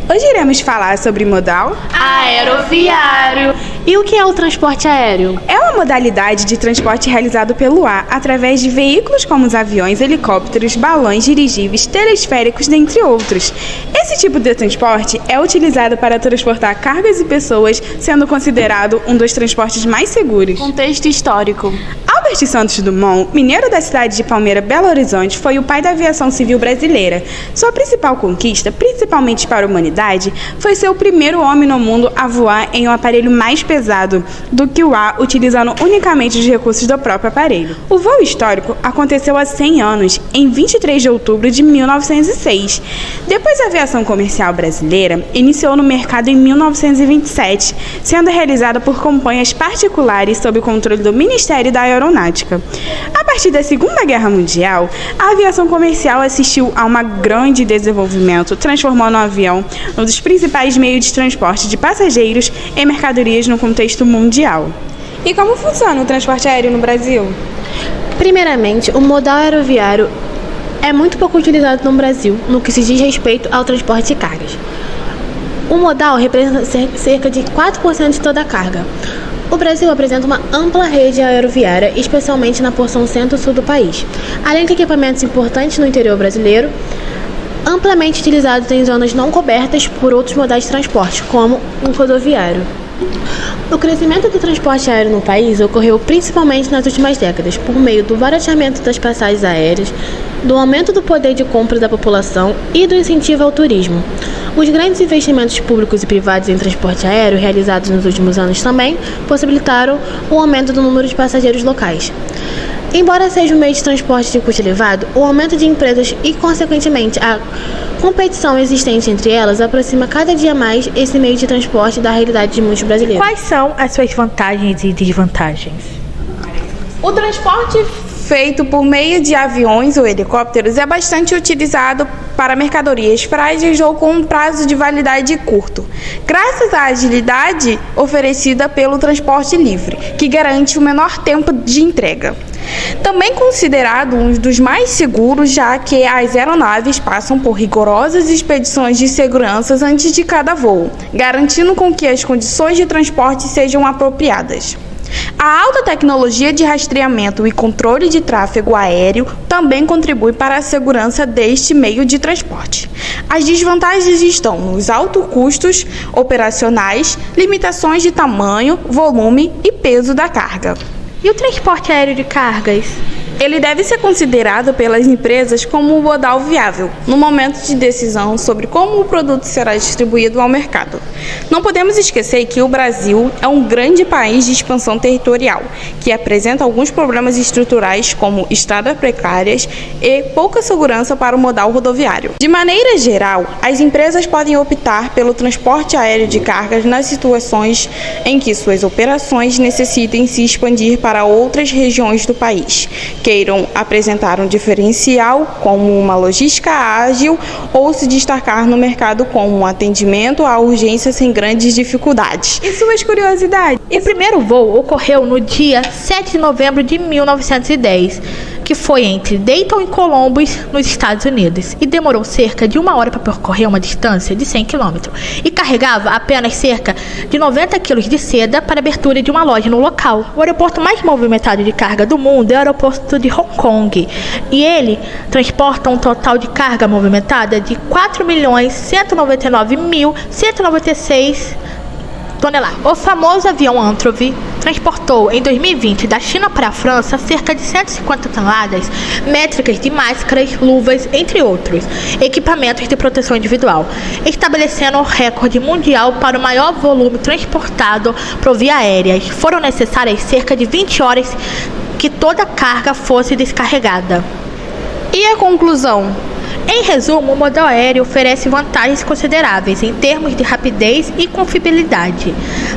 Hoje iremos falar sobre modal aeroviário. E o que é o transporte aéreo? É uma modalidade de transporte realizado pelo ar através de veículos como os aviões, helicópteros, balões dirigíveis, telesféricos, dentre outros. Esse tipo de transporte é utilizado para transportar cargas e pessoas, sendo considerado um dos transportes mais seguros. Contexto histórico. Albert Santos Dumont, mineiro da cidade de Palmeira, Belo Horizonte, foi o pai da aviação civil brasileira. Sua principal conquista, principalmente para a humanidade, foi ser o primeiro homem no mundo a voar em um aparelho mais pesado do que o ar, utilizando unicamente os recursos do próprio aparelho. O voo histórico aconteceu há 100 anos, em 23 de outubro de 1906. Depois, a aviação comercial brasileira iniciou no mercado em 1927, sendo realizada por companhias particulares sob o controle do Ministério da Aeronáutica. A partir da Segunda Guerra Mundial, a aviação comercial assistiu a um grande desenvolvimento, transformando o avião um dos principais meios de transporte de passageiros e mercadorias no contexto mundial. E como funciona o transporte aéreo no Brasil? Primeiramente, o modal aeroviário é muito pouco utilizado no Brasil no que se diz respeito ao transporte de cargas. O modal representa cerca de 4% de toda a carga. O Brasil apresenta uma ampla rede aeroviária, especialmente na porção centro-sul do país, além de equipamentos importantes no interior brasileiro, amplamente utilizados em zonas não cobertas por outros modais de transporte, como o rodoviário. O crescimento do transporte aéreo no país ocorreu principalmente nas últimas décadas, por meio do barateamento das passagens aéreas, do aumento do poder de compra da população e do incentivo ao turismo. Os grandes investimentos públicos e privados em transporte aéreo realizados nos últimos anos também possibilitaram o aumento do número de passageiros locais. Embora seja um meio de transporte de custo elevado, o aumento de empresas e, consequentemente, a competição existente entre elas aproxima cada dia mais esse meio de transporte da realidade de muitos brasileiros. Quais são as suas vantagens e desvantagens? O transporte feito por meio de aviões ou helicópteros é bastante utilizado para mercadorias frágeis ou com um prazo de validade curto, graças à agilidade oferecida pelo transporte livre, que garante o menor tempo de entrega. Também considerado um dos mais seguros, já que as aeronaves passam por rigorosas expedições de segurança antes de cada voo, garantindo com que as condições de transporte sejam apropriadas. A alta tecnologia de rastreamento e controle de tráfego aéreo também contribui para a segurança deste meio de transporte. As desvantagens estão nos altos custos operacionais, limitações de tamanho, volume e peso da carga. E o transporte aéreo de cargas? Ele deve ser considerado pelas empresas como um modal viável no momento de decisão sobre como o produto será distribuído ao mercado. Não podemos esquecer que o Brasil é um grande país de expansão territorial, que apresenta alguns problemas estruturais como estradas precárias e pouca segurança para o modal rodoviário. De maneira geral, as empresas podem optar pelo transporte aéreo de cargas nas situações em que suas operações necessitem se expandir para outras regiões do país, queiram apresentar um diferencial como uma logística ágil ou se destacar no mercado com um atendimento à urgência sem grandes dificuldades. E suas curiosidades? O primeiro voo ocorreu no dia 7 de novembro de 1910, que foi entre Dayton e Columbus, nos Estados Unidos, e demorou cerca de 1 hora para percorrer uma distância de 100 km, e carregava apenas cerca de 90 kg de seda para abertura de uma loja no local. O aeroporto mais movimentado de carga do mundo é o aeroporto de Hong Kong, e ele transporta um total de carga movimentada de 4.199.196 toneladas. O famoso avião Antonov transportou em 2020 da China para a França cerca de 150 toneladas métricas de máscaras, luvas, entre outros equipamentos de proteção individual, estabelecendo o recorde mundial para o maior volume transportado por via aérea. Foram necessárias cerca de 20 horas que toda a carga fosse descarregada. E a conclusão? Em resumo, o modal aéreo oferece vantagens consideráveis em termos de rapidez e confiabilidade,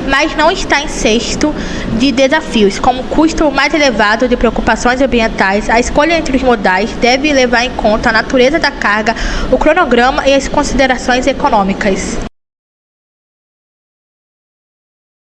mas não está isento de desafios, como o custo mais elevado de preocupações ambientais. A escolha entre os modais deve levar em conta a natureza da carga, o cronograma e as considerações econômicas.